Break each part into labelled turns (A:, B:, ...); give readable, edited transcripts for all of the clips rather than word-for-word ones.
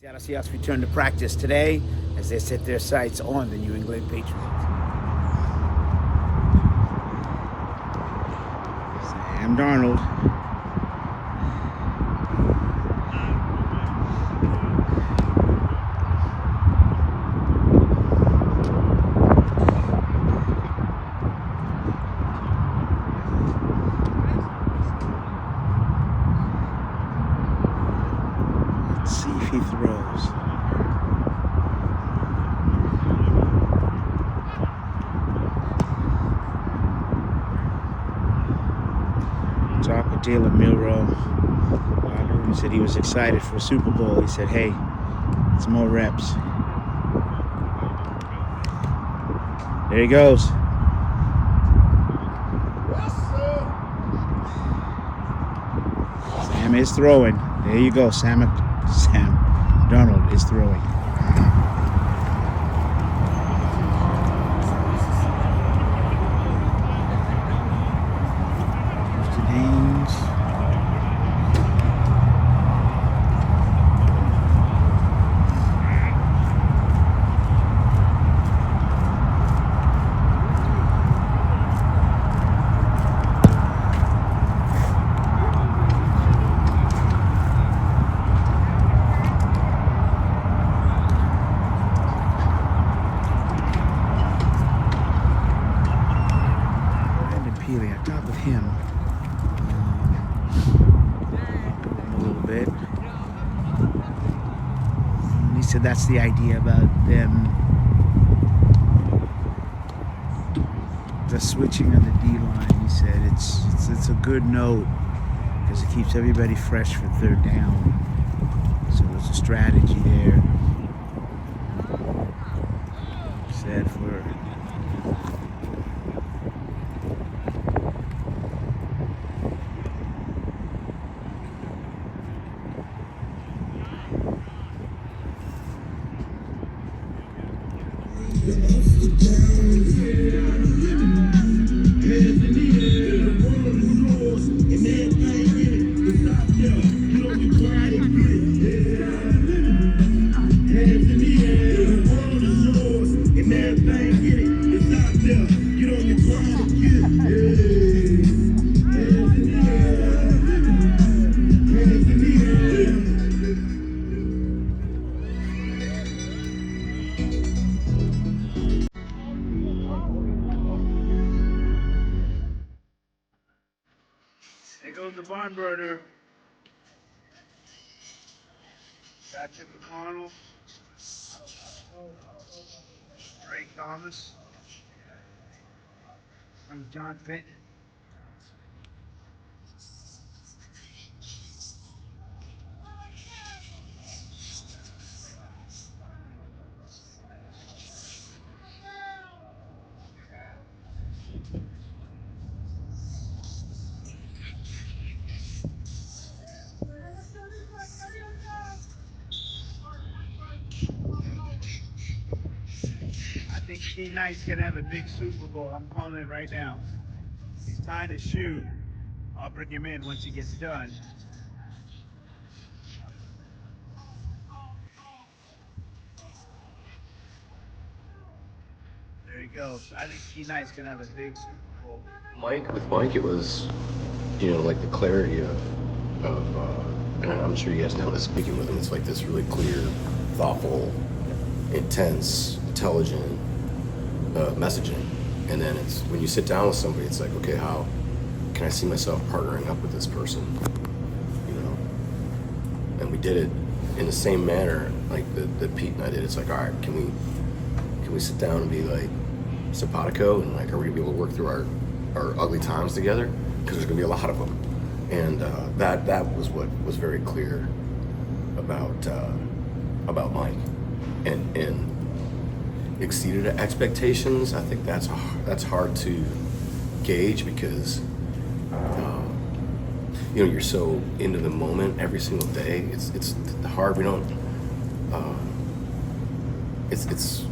A: Seattle Seahawks return to practice today as they set their sights on the New England Patriots. Sam Darnold. Let's see if he throws. Talked with Jalen Milroe. He said he was excited for Super Bowl. He said, hey, it's more reps. There he goes. Sam is throwing. There you go. Sam Darnold is throwing. I talked with him a little bit. And he said that's the idea about them, the switching of the D-line. He said it's a good note because it keeps everybody fresh for third down. So there's a strategy there. He said for there goes the barn burner. Patrick McConnell. Drake Thomas. And John Fenton. I think Key Knight's gonna have a big Super Bowl. I'm calling it right now. He's tying his shoe. I'll bring him in once he gets done. There he goes. I think Key Knight's gonna have a big Super Bowl.
B: With Mike, it was, like the clarity of and I'm sure you guys know this speaking with him, it's like this really clear, thoughtful, intense, intelligent messaging. And then it's when you sit down with somebody, it's like, okay, how can I see myself partnering up with this person? And we did it in the same manner like that Pete and I did. It's like, all right, can we sit down and be like simpatico, and like, are we gonna be able to work through our ugly times together? Because there's gonna be a lot of them. And that was what was very clear about Mike, and exceeded expectations. I think that's hard to gauge because you're so into the moment every single day. It's hard. We don't. It's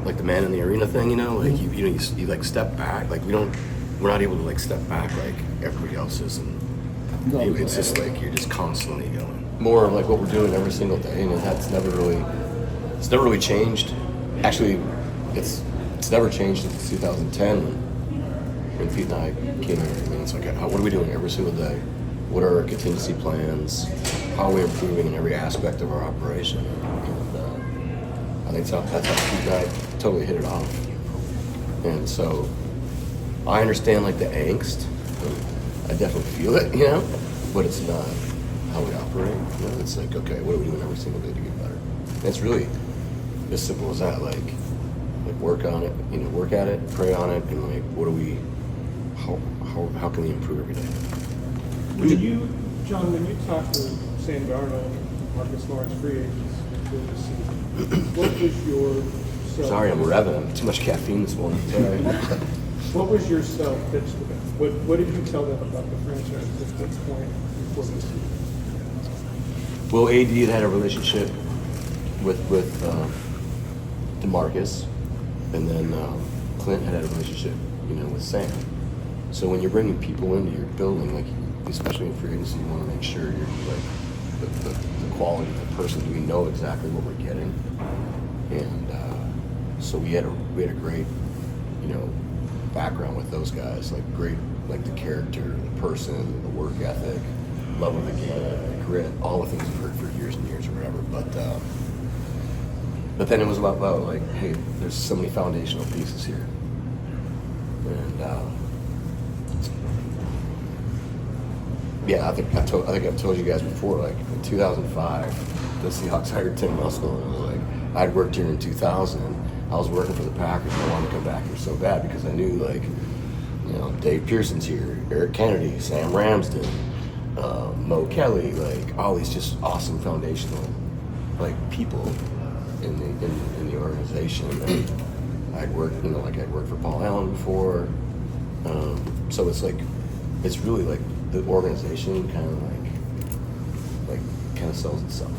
B: like the man in the arena thing. Like you like step back. Like we're not able to like step back like everybody else is, and it's just like you're just constantly going. more of like what we're doing every single day, and it's never really changed. Actually, it's never changed since 2010 when Pete and I came here. I mean, it's like, what are we doing every single day? What are our contingency plans? How are we improving in every aspect of our operation? And I think that's how Pete and I totally hit it off. And so I understand like the angst. I definitely feel it, but it's not how we operate. It's like, okay, what are we doing every single day to get better? And it's really as simple as that. Like work on it, work at it, pray on it, and like, how can we improve every day?
C: John, when you talked to Sam Darnold, Marcus Lawrence free agents before the season, what was your
B: Sorry, I'm revving. Too much caffeine this morning. Sorry.
C: What was your self-pitch to them? What did you tell them about the franchise at this point before the season?
B: Well, AD had a relationship with DeMarcus, and then Clint had a relationship, with Sam. So when you're bringing people into your building, like especially in free agency, you want to make sure you're like the quality of the person. Do we know exactly what we're getting? And so we had a great, background with those guys. Like great, like the character, the person, the work ethic, love of the game, the grit, all the things we've heard for years and years or whatever. But then it was about like, hey, there's so many foundational pieces here, and I think I've told you guys before. Like in 2005, the Seahawks hired Tim Russell, and I was like, I'd worked here in 2000. I was working for the Packers, and I wanted to come back here so bad because I knew, like, Dave Pearson's here, Eric Kennedy, Sam Ramsden, Mo Kelly, like all these just awesome foundational, like people in the organization. And I'd worked, I'd worked for Paul Allen before, so it's like, it's really like the organization kind of sells itself.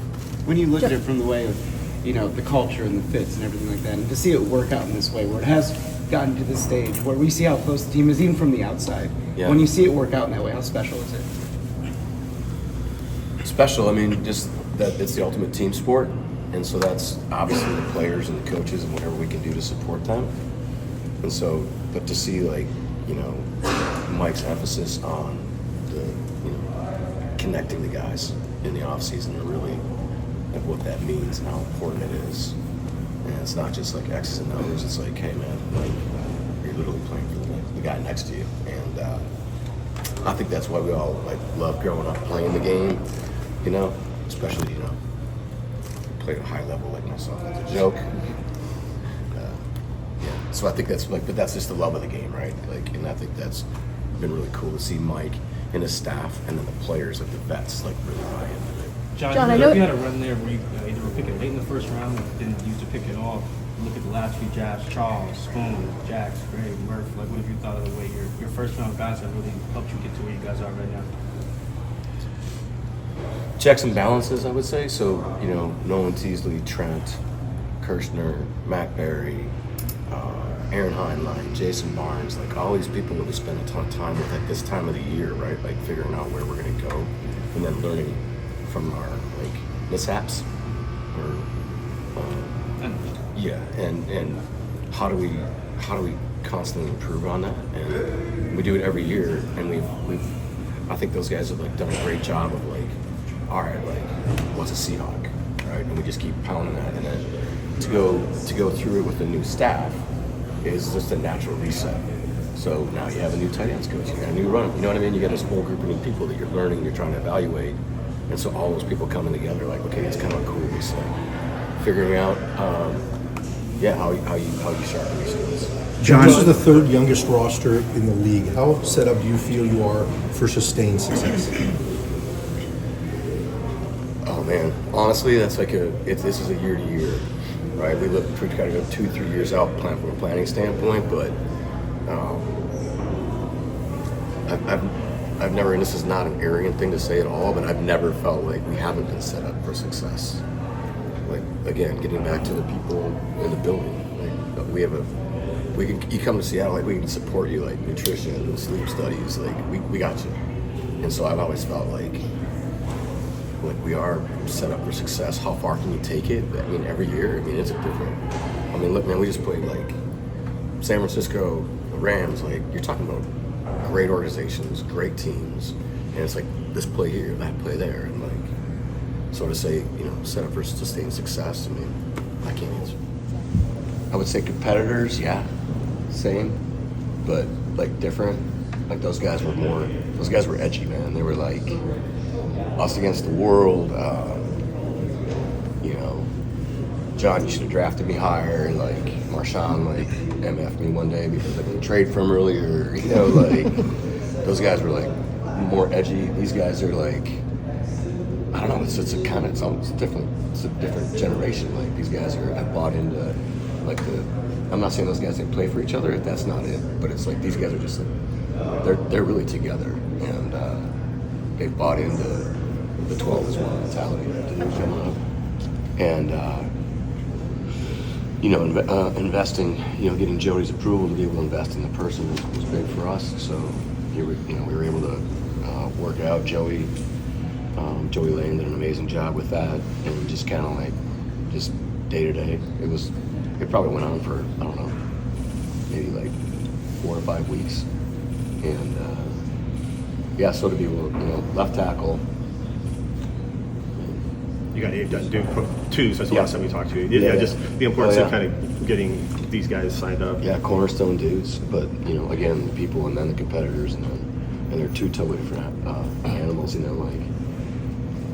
D: When you look at it from the way of, the culture and the fits and everything like that, and to see it work out in this way, where it has gotten to this stage, where we see how close the team is, even from the outside.
B: Yeah.
D: When you see it work out in that way, how special is it?
B: Special, I mean, just that it's the ultimate team sport, and so that's obviously the players and the coaches and whatever we can do to support them. And so, but to see Mike's emphasis on the connecting the guys in the off season and really like what that means and how important it is. And it's not just like X's and O's. It's like, hey man, like you're literally playing for the guy next to you. And I think that's why we all like love growing up playing the game. Especially play at a high level like myself. That's a joke. So I think that's but that's just the love of the game, right? Like, and I think that's been really cool to see Mike and his staff and then the players, like the vets, like really buy into it.
E: John, I know you had a run there where you either were picking late in the first round or didn't use to pick it off. Look at the last few drafts: Charles, Spoon, Jax, Gray, Murph. Like, what have you thought of the way your first round guys have really helped you get to where you guys are right now?
B: Checks and balances, I would say. So, Nolan Teasley, Trent, Kirshner, Matt Berry, Aaron Heinlein, Jason Barnes, like all these people that we spend a ton of time with at this time of the year, right? Like figuring out where we're going to go and then learning from our like mishaps or and how do we constantly improve on that, and we do it every year, and we've I think those guys have like done a great job of like, all right, like what's a Seahawk, right? And we just keep pounding that, and then to go through it with the new staff is just a natural reset. So now you have a new tight ends coach, you got a new runner, you know what I mean? You got this whole group of new people that you're learning, you're trying to evaluate, and so all those people coming together, like, okay, it's kind of a cool reset. Figuring out, how you sharpen your skills.
F: John, this is the third youngest roster in the league. How set up do you feel you are for sustained success?
B: Oh man, honestly, that's like this is a year to year, right? We try to go 2-3 years out plan from a planning standpoint, but I've never, and this is not an arrogant thing to say at all, but I've never felt like we haven't been set up for success. Like, again, getting back to the people in the building, like you come to Seattle, like we can support you, like nutrition, sleep studies, like we got you. And so I've always felt like like we are set up for success. How far can you take it? I mean, every year, I mean, it's a different. I mean, look, man, we just played like San Francisco, the Rams. Like, you're talking about great organizations, great teams, and it's like this play here, that play there, and like, so to say, you know, set up for sustained success. I mean, I can't answer. I would say competitors, yeah, same, but like different. Like those guys were edgy, man. They were like us against the world. You know, John, you should have drafted me higher. Like Marshawn, like MF me one day because I didn't trade for him earlier. You know, like those guys were like more edgy. These guys are like, I don't know. It's a different. It's a different generation. Like these guys have bought into like the. I'm not saying those guys didn't play for each other. That's not it. But it's like these guys are just like they're really together, and they've bought into the 12 as one mentality. And you know, investing, you know, getting Jody's approval to be able to invest in the person was big for us. So we were able to work out. Joey Lane did an amazing job with that, and just kind of like just day to day. It probably went on for, I don't know, maybe like 4 or 5 weeks, and yeah, so to be able to, you know, left tackle.
G: You got Abe done doing twos. That's the
B: Yeah.
G: last time we talked to you. Yeah,
B: Yeah.
G: just the importance
B: Oh, yeah.
G: of kind of getting these guys signed up.
B: Yeah, cornerstone dudes, but you know, again, the people and then the competitors, and they're two totally different animals, you know, like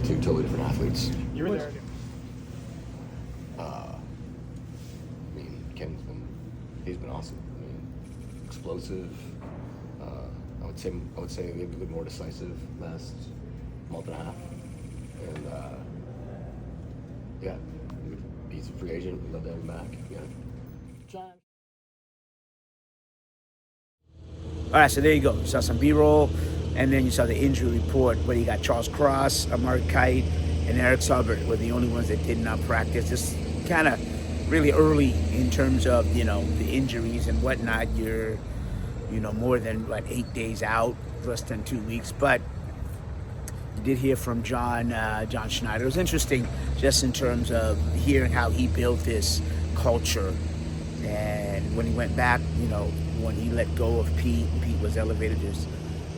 B: two totally different athletes.
C: You were there.
B: I mean, he's been awesome. I mean, explosive. I would say maybe a little more decisive last month and a half, and yeah, he's a free agent. We'd love to have him back. Yeah.
A: All right, so there you go. You saw some B-roll, and then you saw the injury report where you got Charles Cross, Amari Kite, and Eric Saubert were the only ones that did not practice. Just kind of really early in terms of, you know, the injuries and whatnot. You're, you know, more than, 8 days out, less than 2 weeks. But you did hear from John Schneider. It was interesting just in terms of hearing how he built this culture. And when he went back, you know, when he let go of Pete was elevated as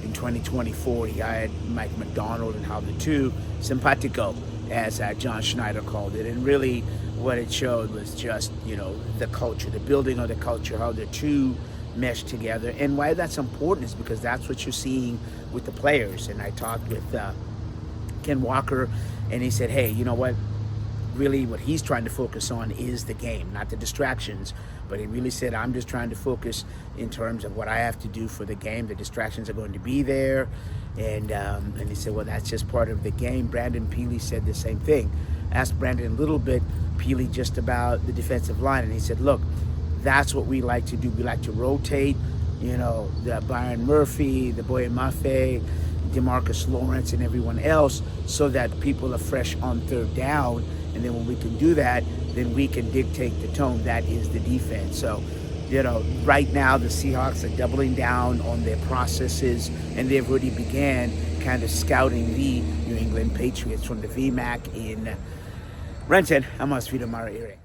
A: in 2024, he hired Mike McDonald, and how the two, simpatico, as John Schneider called it. And really what it showed was just, you know, the culture, the building of the culture, how the two mesh together. And why that's important is because that's what you're seeing with the players. And I talked with Ken Walker, and he said, hey, you know what? Really what he's trying to focus on is the game, not the distractions. But he really said, I'm just trying to focus in terms of what I have to do for the game. The distractions are going to be there. And he said, well, that's just part of the game. Brandon Peely said the same thing. Asked Brandon a little bit, Peely, just about the defensive line. And he said, look, that's what we like to do. We like to rotate, you know, the Byron Murphy, the Boye Mafe, DeMarcus Lawrence, and everyone else, so that people are fresh on third down. And then when we can do that, then we can dictate the tone. That is the defense. So, you know, right now the Seahawks are doubling down on their processes, and they've already began kind of scouting the New England Patriots from the VMAC in Renton. I'm Osvito Mara Ere.